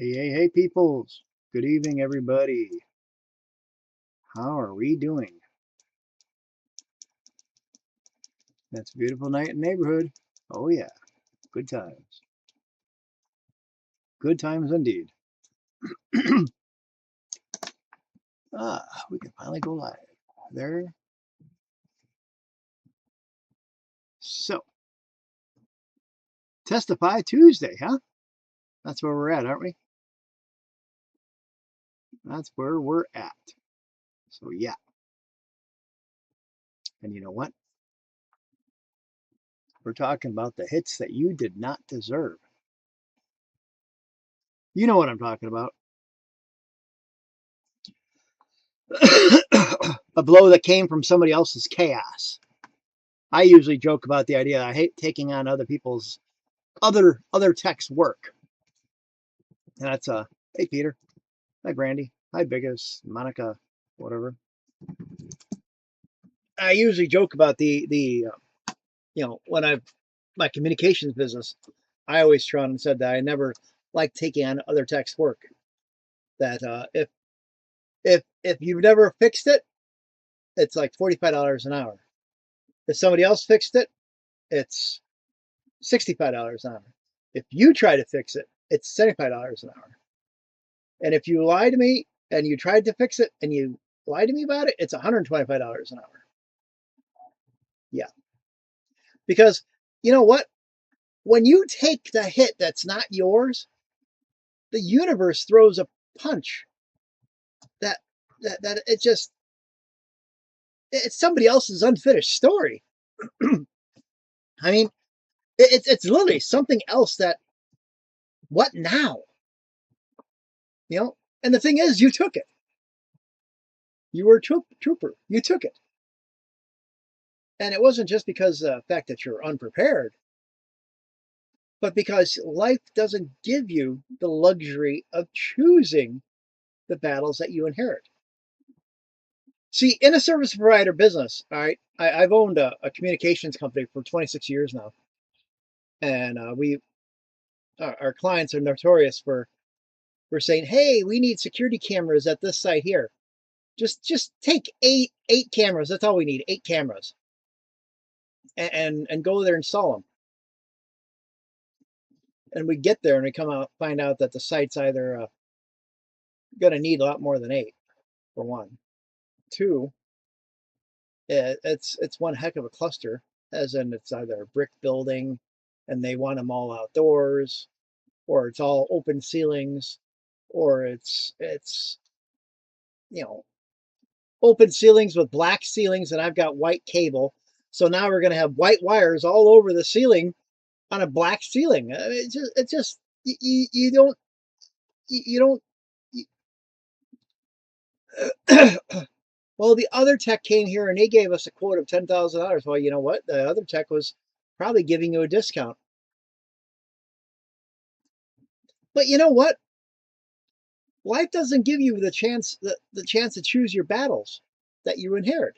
Hey, peoples. Good evening, everybody. How are we doing? That's a beautiful night in the neighborhood. Oh, yeah. Good times. Good times indeed. We can finally go live. There. So, Testify Tuesday, huh? That's where we're at, aren't we? That's where we're at. So, yeah. And you know what? We're talking about the hits that you did not deserve. You know what I'm talking about. A blow that came from somebody else's chaos. I usually joke about the idea that I hate taking on other people's other tech's work. And that's hey Peter, hi Brandy, hi Biggest, Monica, whatever. I usually joke about the when my communications business, I always try and said that I never like taking on other tech's work. That if you've never fixed it, it's like $45 an hour. If somebody else fixed it, it's $65 an hour. If you try to fix it, it's $75 an hour. And if you lie to me and you tried to fix it and you lie to me about it, it's $125 an hour. Yeah. Because you know what? When you take the hit that's not yours, the universe throws a punch that it's somebody else's unfinished story. I mean, it's literally something else that, what now? And the thing is, you took it. You were a trooper. You took it. And it wasn't just because of the fact that you're unprepared, but because life doesn't give you the luxury of choosing the battles that you inherit. See, in a service provider business, all right, I've owned a communications company for 26 years now, and our clients are notorious for saying, "Hey, we need security cameras at this site here. Just take eight cameras. That's all we need, 8 cameras, and go there and install them." And we get there and we find out that the site's either going to need a lot more than 8, for one. 2, it's one heck of a cluster, as in it's either a brick building and they want them all outdoors, or it's all open ceilings, or it's open ceilings with black ceilings and I've got white cable. So now we're going to have white wires all over the ceiling on a black ceiling. I mean, it's just you don't well, the other tech came here and they gave us a quote of $10,000. Well, you know what? The other tech was probably giving you a discount. But you know what? Life doesn't give you the chance to choose your battles that you inherit.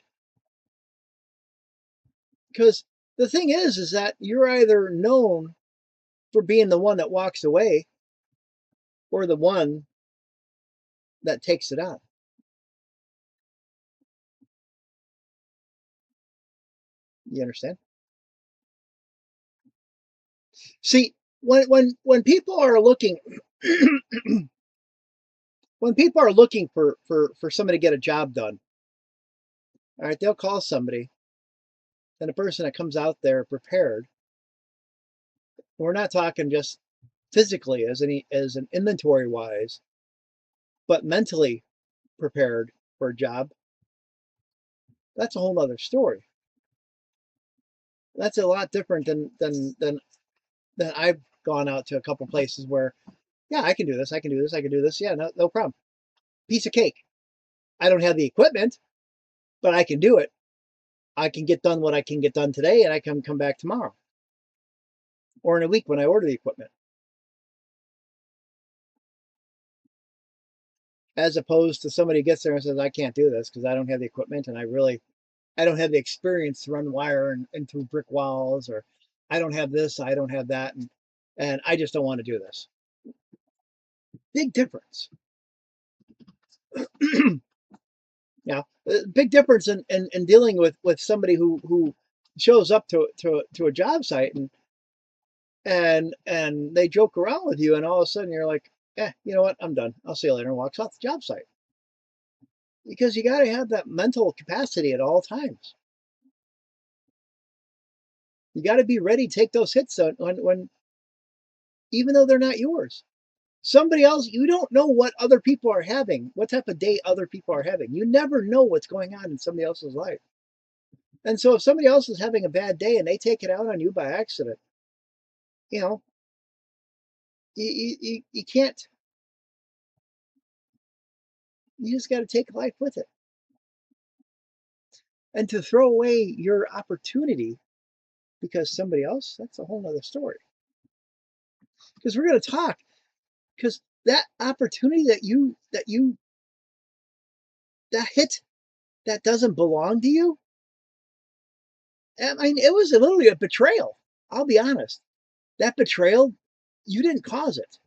Because the thing is that you're either known for being the one that walks away or the one that takes it on. You understand? See, when people are looking when people are looking for somebody to get a job done, all right, they'll call somebody, and a person that comes out there prepared. We're not talking just physically as an inventory wise, but mentally prepared for a job. That's a whole other story. That's a lot different than I've gone out to a couple places where, yeah, I can do this, I can do this, I can do this. Yeah, no problem. Piece of cake. I don't have the equipment, but I can do it. I can get done what I can get done today, and I can come back tomorrow or in a week when I order the equipment. As opposed to somebody gets there and says, I can't do this because I don't have the equipment and I don't have the experience to run wire and through brick walls, or I don't have this, I don't have that, and I just don't want to do this. Big difference. Yeah, big difference in dealing with somebody who shows up to a job site and they joke around with you, and all of a sudden you're like, you know what, I'm done. I'll see you later, and walks off the job site. Because you got to have that mental capacity at all times. You got to be ready to take those hits when even though they're not yours. Somebody else, you don't know what other people are having, what type of day other people are having. You never know what's going on in somebody else's life. And so if somebody else is having a bad day and they take it out on you by accident, you know, you can't, you just got to take life with it. And to throw away your opportunity because somebody else, that's a whole nother story. Because we're going to talk, because that opportunity that hit that doesn't belong to you, I mean, it was literally a betrayal. I'll be honest. That betrayal, you didn't cause it.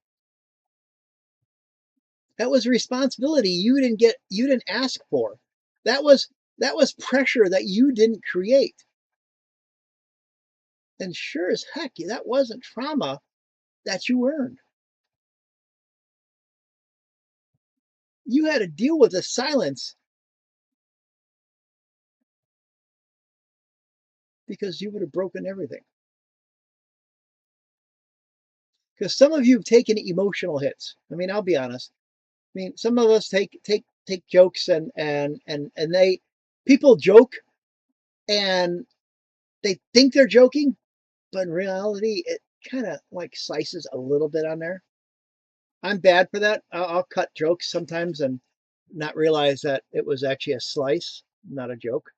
That was responsibility you didn't ask for. That was pressure that you didn't create. And sure as heck, that wasn't trauma that you earned. You had to deal with the silence because you would have broken everything. Because some of you have taken emotional hits. I mean, I'll be honest. I mean, some of us take jokes and they people joke and they think they're joking, but in reality, it kind of like slices a little bit on there. I'm bad for that. I'll cut jokes sometimes and not realize that it was actually a slice, not a joke.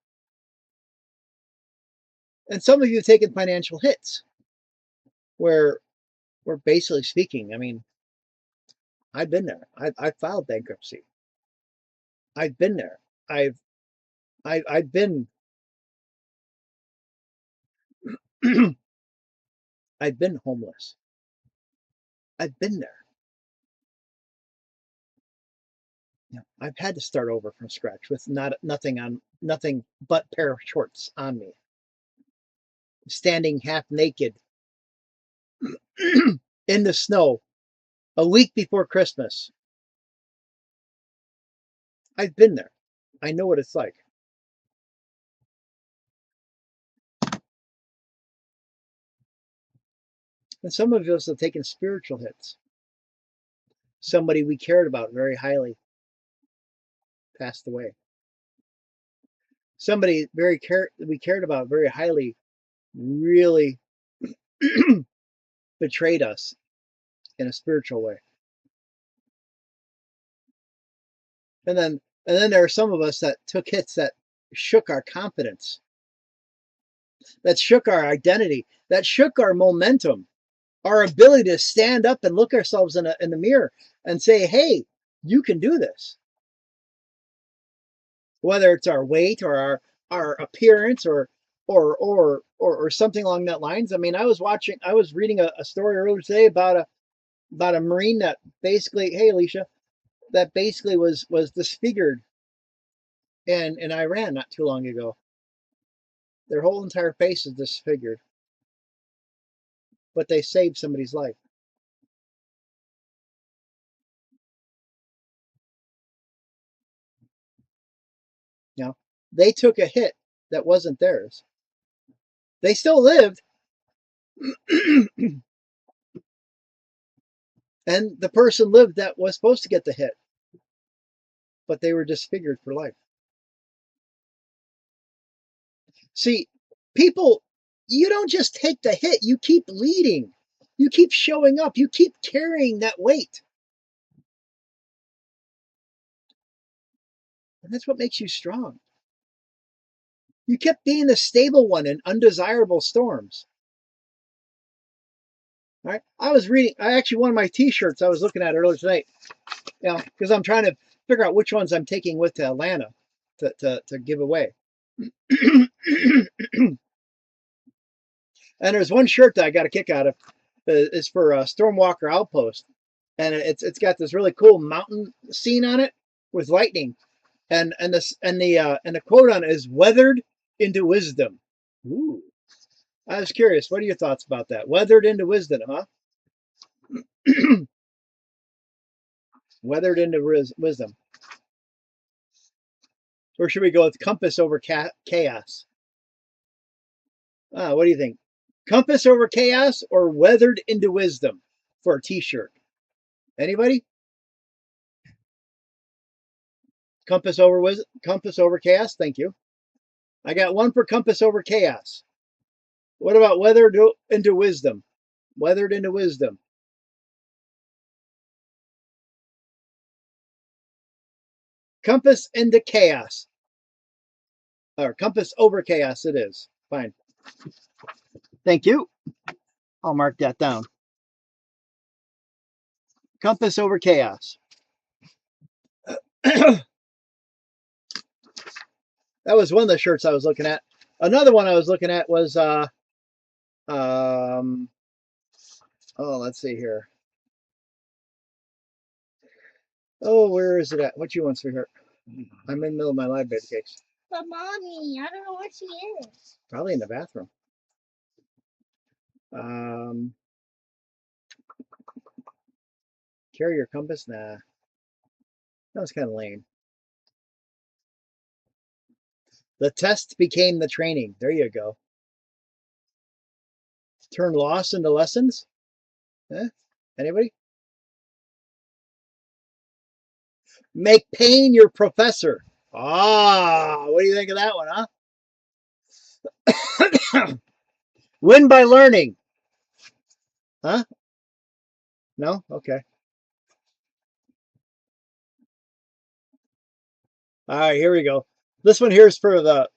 And some of you have taken financial hits where we're basically speaking. I mean, I've been there. I've filed bankruptcy. I've been there. I've been I've been homeless. I've been there. You know, I've had to start over from scratch with nothing but pair of shorts on me, standing half naked in the snow a week before Christmas. I've been there. I know what it's like. And some of us have taken spiritual hits. Somebody we cared about very highly passed away. Somebody we cared about very highly really betrayed us in a spiritual way. And then there are some of us that took hits that shook our confidence, that shook our identity, that shook our momentum, our ability to stand up and look ourselves in the mirror and say, hey, you can do this. Whether it's our weight or our appearance or something along that lines. I mean, I was reading a story earlier today about a Marine that basically, hey Alicia, that basically was disfigured in Iran not too long ago. Their whole entire face is disfigured, but they saved somebody's life. You know, they took a hit that wasn't theirs. They still lived, and the person lived that was supposed to get the hit, but they were disfigured for life. See, people, you don't just take the hit, you keep leading. You keep showing up. You keep carrying that weight. And that's what makes you strong. You kept being the stable one in undesirable storms. All right. I actually, one of my t-shirts I was looking at earlier tonight, you know, because I'm trying to figure out which ones I'm taking with to Atlanta to give away. And there's one shirt that I got a kick out of. It's for Stormwalker Outpost. and it's got this really cool mountain scene on it with lightning, and the quote on it is "weathered into wisdom." Ooh, I was curious. What are your thoughts about that? Weathered into wisdom, huh? Weathered into wisdom. Or should we go with compass over chaos? What do you think? Compass over chaos or weathered into wisdom for a t-shirt? Anybody? Compass over chaos. Thank you. I got one for compass over chaos. What about weathered into wisdom? Weathered into wisdom. Compass into chaos. Or compass over chaos it is. Fine. Thank you. I'll mark that down. Compass over chaos. That was one of the shirts I was looking at. Another one I was looking at was let's see here. Oh, where is it at? What you want, sweetheart? I'm in the middle of my live bed case. But mommy, I don't know where she is. Probably in the bathroom. Carry your compass? Nah. That was kind of lame. The test became the training. There you go. Turn loss into lessons? Anybody? Make pain your professor. What do you think of that one, huh? Win by learning. Huh? No? Okay. All right, here we go. This one here is for the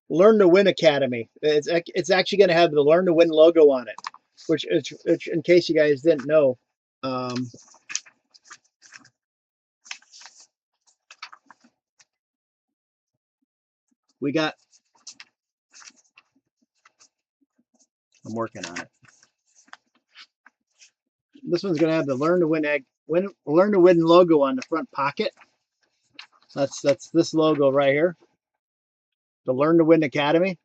Learn to Win Academy. It's actually going to have the Learn to Win logo on it, which in case you guys didn't know, we got. I'm working on it. This one's going to have the Learn to Win logo on the front pocket. That's this logo right here. The Learn to Win Academy.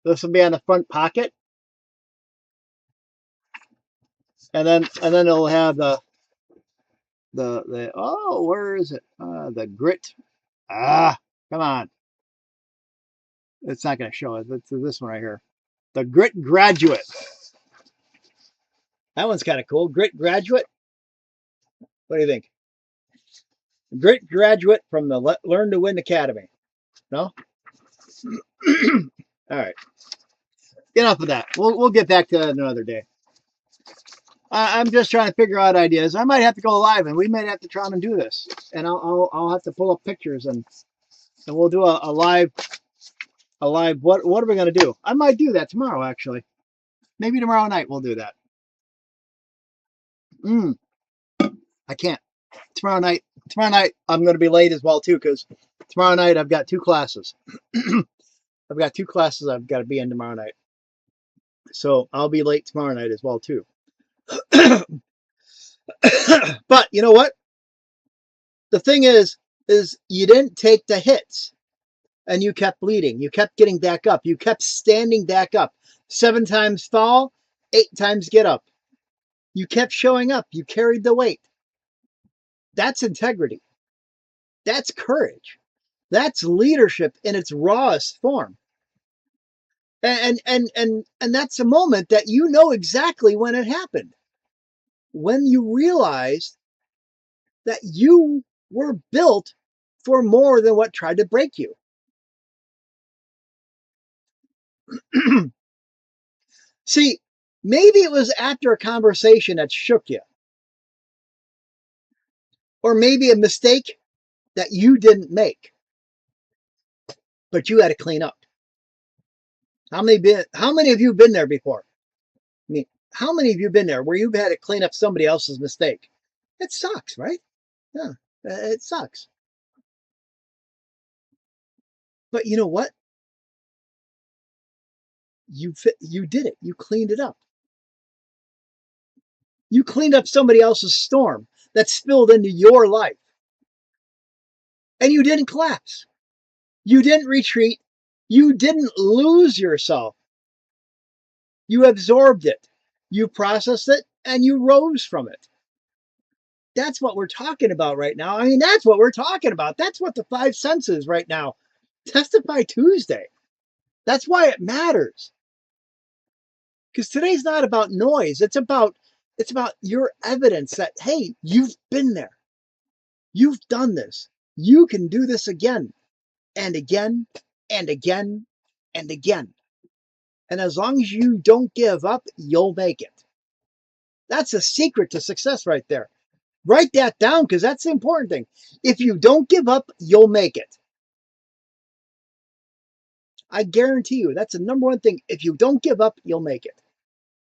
This will be on the front pocket, and then it'll have the where is it? The grit. Come on. It's not going to show it. It's this one right here. The Grit Graduate. That one's kind of cool. Grit Graduate. What do you think? Grit Graduate from the Learn to Win Academy. No? All right. Enough of that. We'll get back to that another day. I'm just trying to figure out ideas. I might have to go live, and we might have to try and do this. And I'll have to pull up pictures, and we'll do a live. What are we going to do? I might do that tomorrow, actually. Maybe tomorrow night we'll do that. I can't. Tomorrow night I'm going to be late as well too, because tomorrow night I've got two classes. I've got two classes I've got to be in tomorrow night, so I'll be late tomorrow night as well too. But you know what? The thing is you didn't take the hits, and you kept bleeding. You kept getting back up. You kept standing back up. 7 times fall, 8 times get up. You kept showing up. You carried the weight. That's integrity. That's courage. That's leadership in its rawest form. And that's a moment that you know exactly when it happened. When you realized that you were built for more than what tried to break you. See, maybe it was after a conversation that shook you. Or maybe a mistake that you didn't make, but you had to clean up. How many of you been there before? I mean, how many of you been there where you've had to clean up somebody else's mistake? It sucks, right? Yeah, it sucks. But you know what? You did it. You cleaned it up. You cleaned up somebody else's storm that spilled into your life. And you didn't collapse. You didn't retreat. You didn't lose yourself. You absorbed it. You processed it and you rose from it. That's what we're talking about right now. I mean, that's what we're talking about. That's what the five senses right now. Testify Tuesday. That's why it matters. Because today's not about noise. It's about your evidence that, hey, you've been there. You've done this. You can do this again and again and again and again. And as long as you don't give up, you'll make it. That's a secret to success right there. Write that down because that's the important thing. If you don't give up, you'll make it. I guarantee you, that's the number one thing. If you don't give up, you'll make it.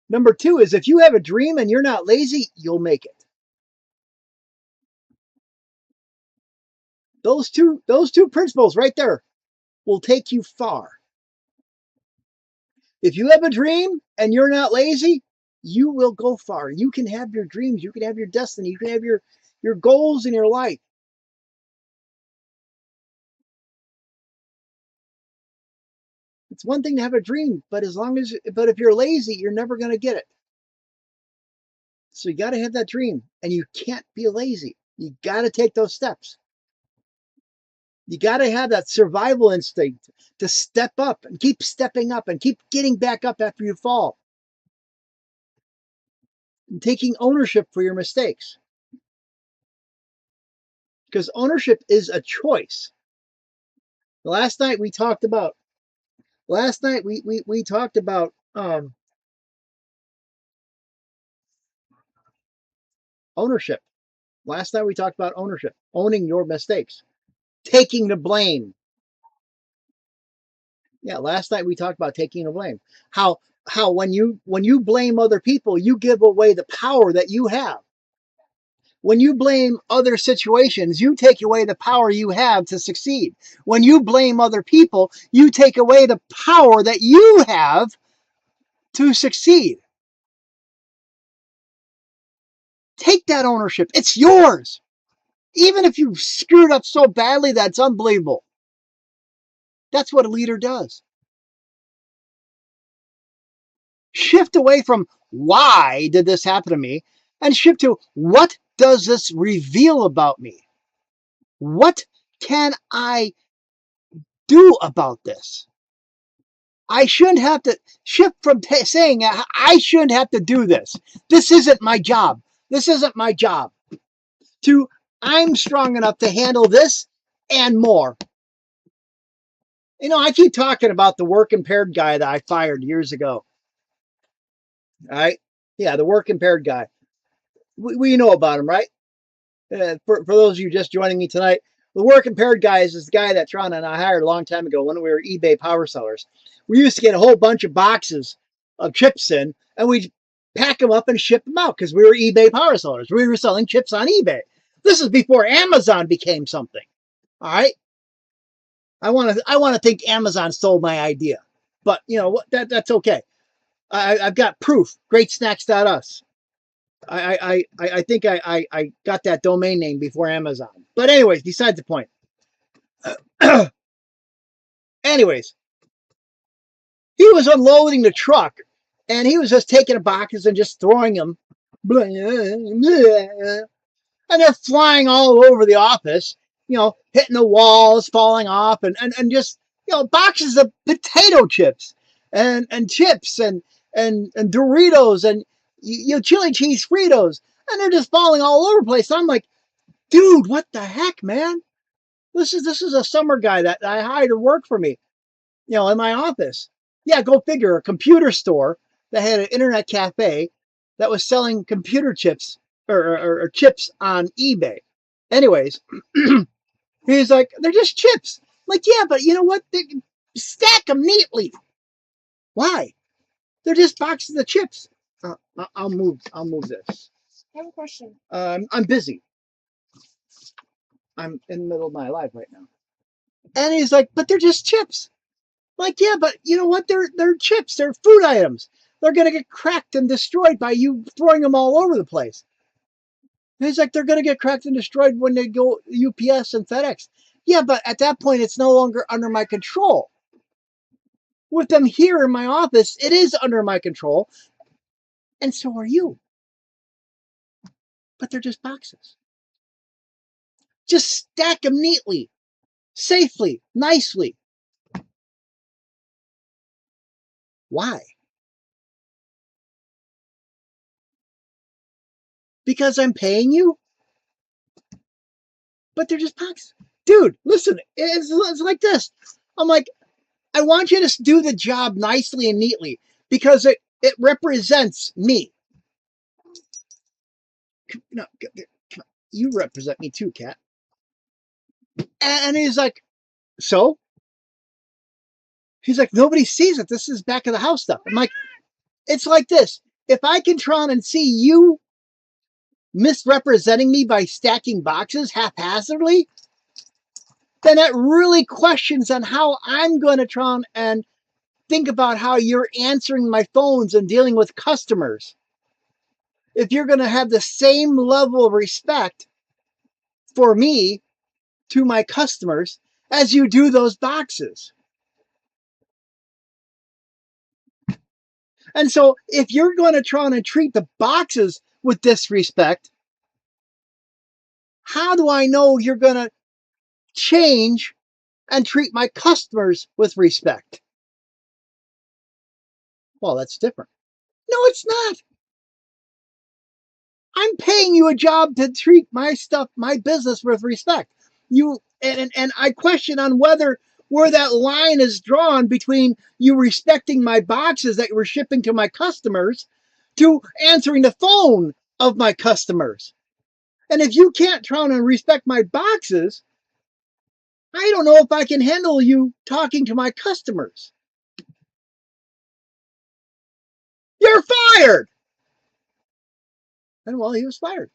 Number two is if you have a dream and you're not lazy, you'll make it. Those two principles right there will take you far. If you have a dream and you're not lazy, you will go far. You can have your dreams, you can have your destiny, you can have your goals in your life. It's one thing to have a dream, but if you're lazy, you're never going to get it. So you got to have that dream, and you can't be lazy. You got to take those steps. You got to have that survival instinct to step up and keep stepping up and keep getting back up after you fall. And taking ownership for your mistakes. Because ownership is a choice. Last night we talked about ownership. Last night we talked about ownership, owning your mistakes, taking the blame. Yeah, last night we talked about taking the blame. How when you blame other people, you give away the power that you have. When you blame other situations, you take away the power you have to succeed. When you blame other people, you take away the power that you have to succeed. Take that ownership. It's yours. Even if you screwed up so badly that's unbelievable. That's what a leader does. Shift away from why did this happen to me and shift to what does this reveal about me? What can I do about this? I shouldn't have to shift from saying I shouldn't have to do this. This isn't my job. This isn't my job. To I'm strong enough to handle this and more. You know, I keep talking about the work impaired guy that I fired years ago. All right. Yeah, the work impaired guy. We know about him, right? For those of you just joining me tonight, the work impaired guy is this guy that Tron and I hired a long time ago when we were eBay power sellers. We used to get a whole bunch of boxes of chips in, and we'd pack them up and ship them out because we were eBay power sellers. We were selling chips on eBay. This is before Amazon became something. All right. I want to think Amazon stole my idea, but you know what? That's okay. I've got proof. Greatsnacks.us. I think I got that domain name before Amazon. But anyways, besides the point. Anyways, he was unloading the truck, and he was just taking the boxes and just throwing them. And they're flying all over the office, you know, hitting the walls, falling off, and just, you know, boxes of potato chips and chips and Doritos and, you know, chili cheese Fritos, and they're just falling all over the place. I'm like, dude, what the heck, man? This is a summer guy that I hired to work for me, you know, in my office. Yeah, go figure. A computer store that had an internet cafe that was selling computer chips or chips on eBay. Anyways, he's like, they're just chips. I'm like, yeah, but you know what? They stack them neatly. Why? They're just boxes of chips. I'll move this. I have a question. I'm busy. I'm in the middle of my life right now. And he's like, but they're just chips. I'm like, yeah, but you know what? They're chips. They're food items. they're going to get cracked and destroyed by you throwing them all over the place. And he's like, they're going to get cracked and destroyed when they go UPS and FedEx. Yeah, but at that point, it's no longer under my control. With them here in my office, it is under my control, and so are you. But they're just boxes. Just stack them neatly, safely, nicely. Why? Because I'm paying you? But they're just boxes. Dude, listen, it's like this. I'm like, I want you to do the job nicely and neatly because it represents me. No, you represent me too, Kat. And he's like, so? He's like, nobody sees it. This is back of the house stuff. I'm like, it's like this. If I can try and see you misrepresenting me by stacking boxes haphazardly, then that really questions on how I'm going to try and think about how you're answering my phones and dealing with customers. If you're going to have the same level of respect for me to my customers as you do those boxes. And so if you're going to try and treat the boxes with disrespect, how do I know you're going to change and treat my customers with respect? Well, that's different. No, it's not. I'm paying you a job to treat my stuff, my business with respect. And I question on where that line is drawn between you respecting my boxes that you were shipping to my customers to answering the phone of my customers. And if you can't try and respect my boxes, I don't know if I can handle you talking to my customers. You're fired. And well, he was fired.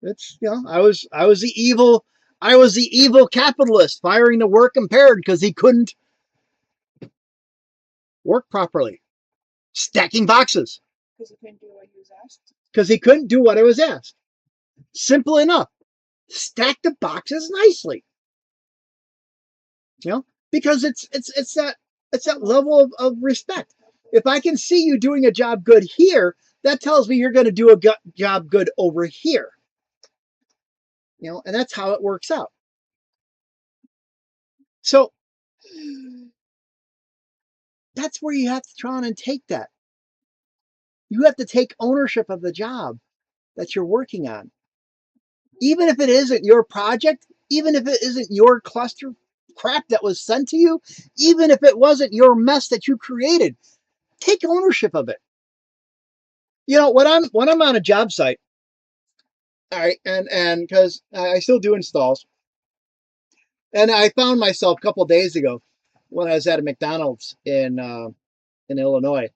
It's, I was the evil capitalist firing the work impaired because he couldn't work properly, stacking boxes. Because he couldn't do what he was asked. Because he couldn't do what I was asked. Simple enough. Stack the boxes nicely. Because it's that level of respect. If I can see you doing a job good here, that tells me you're going to do a job good over here. And that's how it works out. So that's where you have to try and take that. You have to take ownership of the job that you're working on. Even if it isn't your project, even if it isn't your cluster crap that was sent to you, even if it wasn't your mess that you created, take ownership of it. When I'm on a job site, all right, and because I still do installs, and I found myself a couple of days ago when I was at a McDonald's in Illinois,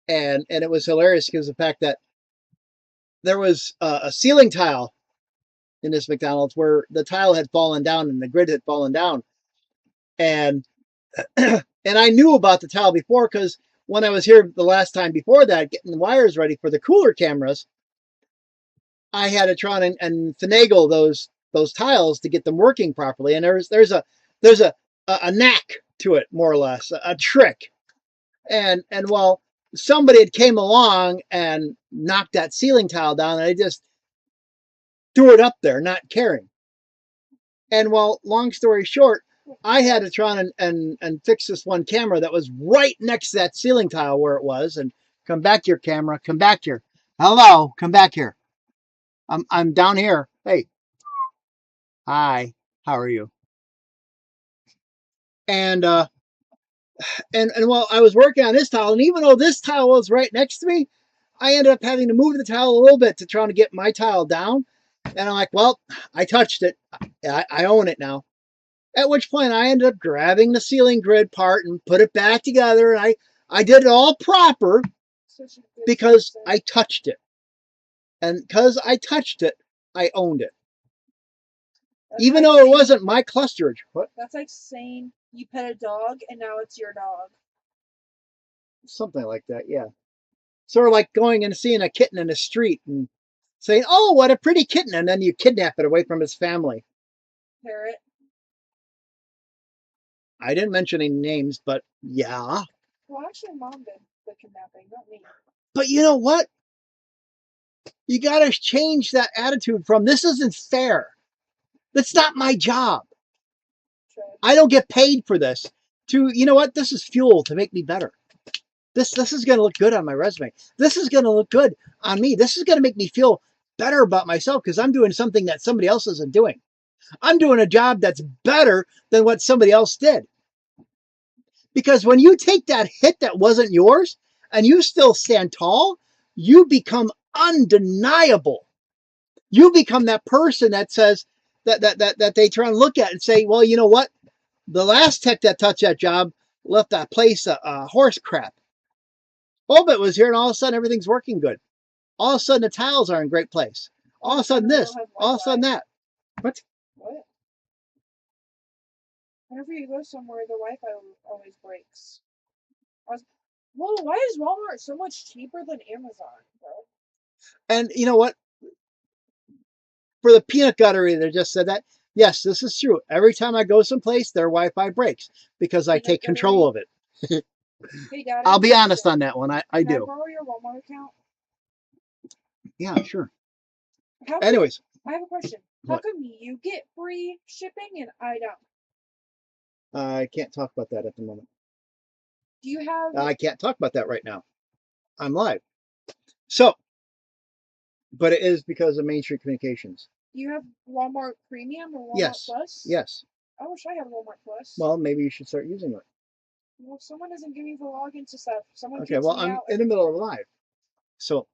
and it was hilarious because the fact that there was a ceiling tile in this McDonald's where the tile had fallen down and the grid had fallen down, and and I knew about the tile before because when I was here the last time before that, getting the wires ready for the cooler cameras, I had to try and finagle those tiles to get them working properly. And there's a knack to it, more or less, a trick. And while somebody had came along and knocked that ceiling tile down, and I just threw it up there, not caring. And well, long story short, I had to try and fix this one camera that was right next to that ceiling tile where it was. And come back here, camera. Come back here. Hello, come back here. I'm down here. Hey. Hi. How are you? And while I was working on this tile, and even though this tile was right next to me, I ended up having to move the tile a little bit to try to get my tile down. And I'm like, well, I touched it. I own it now. At which point I ended up grabbing the ceiling grid part and put it back together. And I did it all proper because I touched it. And because I touched it, I owned it. Even though it wasn't my clusterage. What? That's like saying you pet a dog and now it's your dog. Something like that, yeah. Sort of like going and seeing a kitten in the street and saying, "Oh, what a pretty kitten," and then you kidnap it away from its family. Parrot. I didn't mention any names, but yeah. Well, actually, Mom did the kidnapping, not me. But you know what? You got to change that attitude from "this isn't fair. That's not my job. Should. I don't get paid for this," to, "you know what? This is fuel to make me better. This is going to look good on my resume. This is going to look good on me. This is going to make me feel better about myself because I'm doing something that somebody else isn't doing. I'm doing a job that's better than what somebody else did." Because when you take that hit that wasn't yours and you still stand tall, you become undeniable. You become that person that says that they try and look at and say, "Well, you know what? The last tech that touched that job left that place a horse crap. Obet was here and all of a sudden everything's working good. All of a sudden the tiles are in great place. All of a sudden this, all of a sudden that." What? What? Whenever you go somewhere, the Wi-Fi always breaks. Whoa, why is Walmart so much cheaper than Amazon, bro? And you know what? For the peanut guttery that just said that, yes, this is true. Every time I go someplace, their Wi-Fi breaks because I take control of it. Hey, Dad, I'll be honest on that one. I Can I do. borrow your Walmart account? Yeah, sure. How Anyways, I have a question. How What? come you get free shipping and I don't? I can't talk about that at the moment. Do you have I can't talk about that right now. I'm live. So, but it is because of Main Street Communications. Walmart Premium or Walmart Yes. Plus? Yes. I wish I had Walmart Plus. Well, maybe you should start using it. Well, if someone doesn't give me the login to stuff, someone Okay, kicks well, me I'm out in the middle of a live. So,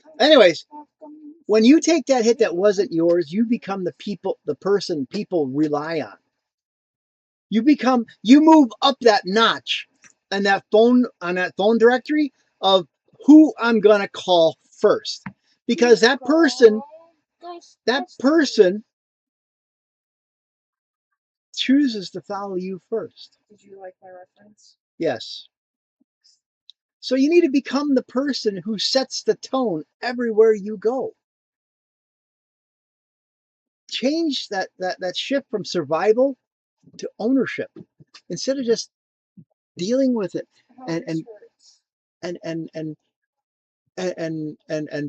Oh, anyways, how come- when you take that hit that wasn't yours, you become the person people rely on. You move up that notch on that phone directory of who I'm going to call first. Because that person chooses to follow you first. Did you like my reference? Yes. So you need to become the person who sets the tone everywhere you go. Change that shift from survival to ownership instead of just dealing with it and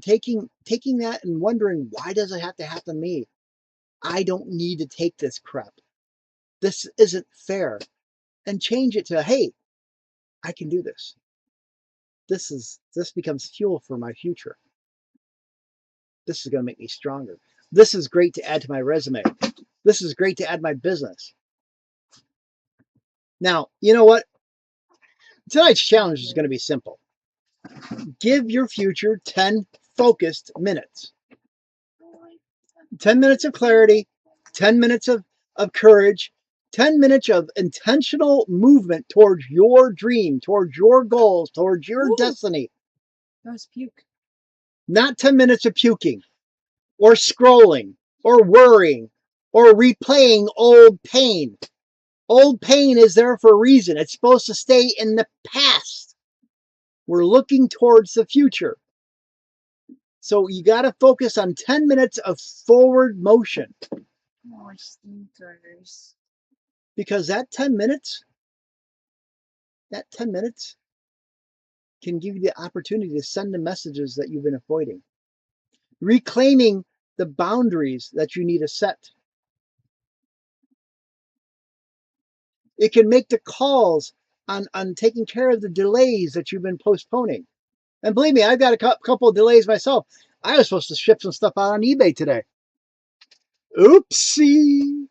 taking that and wondering, why does it have to happen to me? I don't need to take this crap. This isn't fair. And change it to, hey, I can do this. This becomes fuel for my future. This is going to make me stronger. This is great to add to my resume. This is great to add my business. Now, you know what? Tonight's challenge is going to be simple. Give your future 10 focused minutes. 10 minutes of clarity, 10 minutes of courage, 10 minutes of intentional movement towards your dream, towards your goals, towards your destiny. That was puke. Not 10 minutes of puking or scrolling or worrying or replaying old pain. Old pain is there for a reason. It's supposed to stay in the past. We're looking towards the future. So you got to focus on 10 minutes of forward motion. Oh, stinkers. Because that 10 minutes can give you the opportunity to send the messages that you've been avoiding. Reclaiming the boundaries that you need to set. It can make the calls on taking care of the delays that you've been postponing. And believe me, I've got a couple of delays myself. I was supposed to ship some stuff out on eBay today. Oopsie.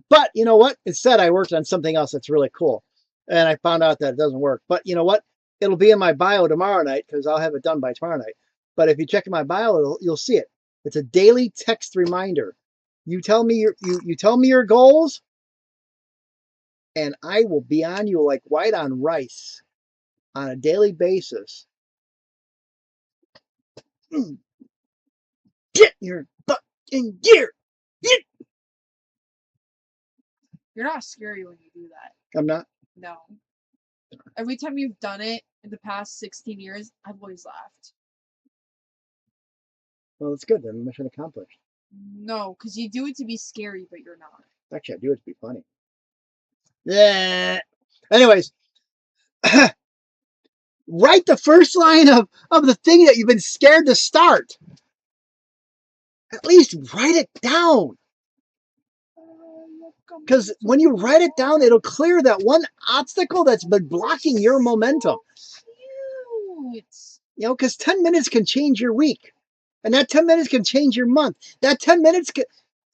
But you know what? Instead, I worked on something else that's really cool. And I found out that it doesn't work. But you know what? It'll be in my bio tomorrow night because I'll have it done by tomorrow night. But if you check in my bio, you'll see it. It's a daily text reminder. You tell me you tell me your goals, and I will be on you like white on rice on a daily basis. Get your butt in gear. You're not scary when you do that. I'm not. No. Every time you've done it in the past 16 years, I've always laughed. Well, that's good. Then mission accomplished. No, because you do it to be scary, but you're not. Actually, I do it to be funny. Yeah. Anyways, write the first line of the thing that you've been scared to start. At least write it down. Because when you write it down, it'll clear that one obstacle that's been blocking your momentum. Cute. You know, because 10 minutes can change your week. And that 10 minutes can change your month. That 10 minutes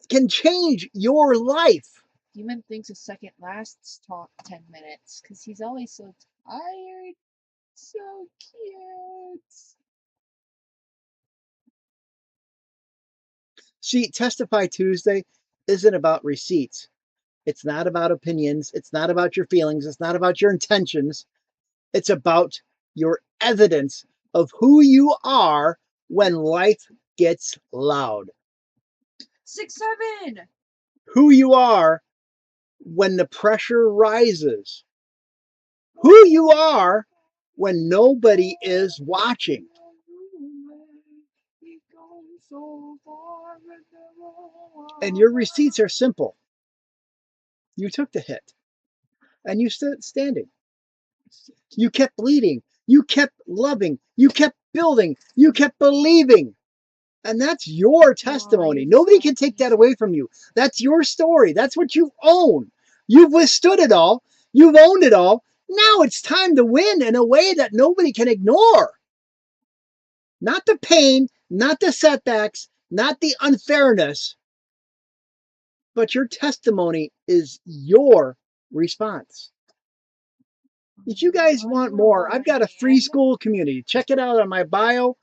can change your life. Demon thinks a second lasts 10 minutes because he's always so tired. So cute. See, Testify Tuesday isn't about receipts. It's not about opinions. It's not about your feelings. It's not about your intentions. It's about your evidence of who you are when life gets loud. 6-7. Who you are when the pressure rises. Who you are when nobody is watching. And your receipts are simple. You took the hit. And you stood standing. You kept bleeding. You kept loving. You kept building. You kept believing. And that's your testimony. Nobody can take that away from you. That's your story. That's what you own. You've withstood it all. You've owned it all. Now it's time to win in a way that nobody can ignore. Not the pain, not the setbacks, not the unfairness, but your testimony is your response. If you guys want more, I've got a free school community. Check it out on my bio.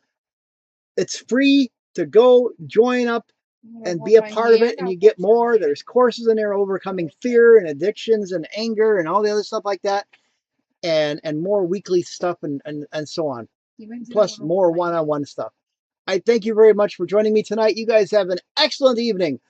It's free to go join up and be a part of it, and you get more. There's courses in there overcoming fear and addictions and anger and all the other stuff like that, and more weekly stuff and so on, plus more one-on-one stuff. I thank you very much for joining me tonight. You guys have an excellent evening.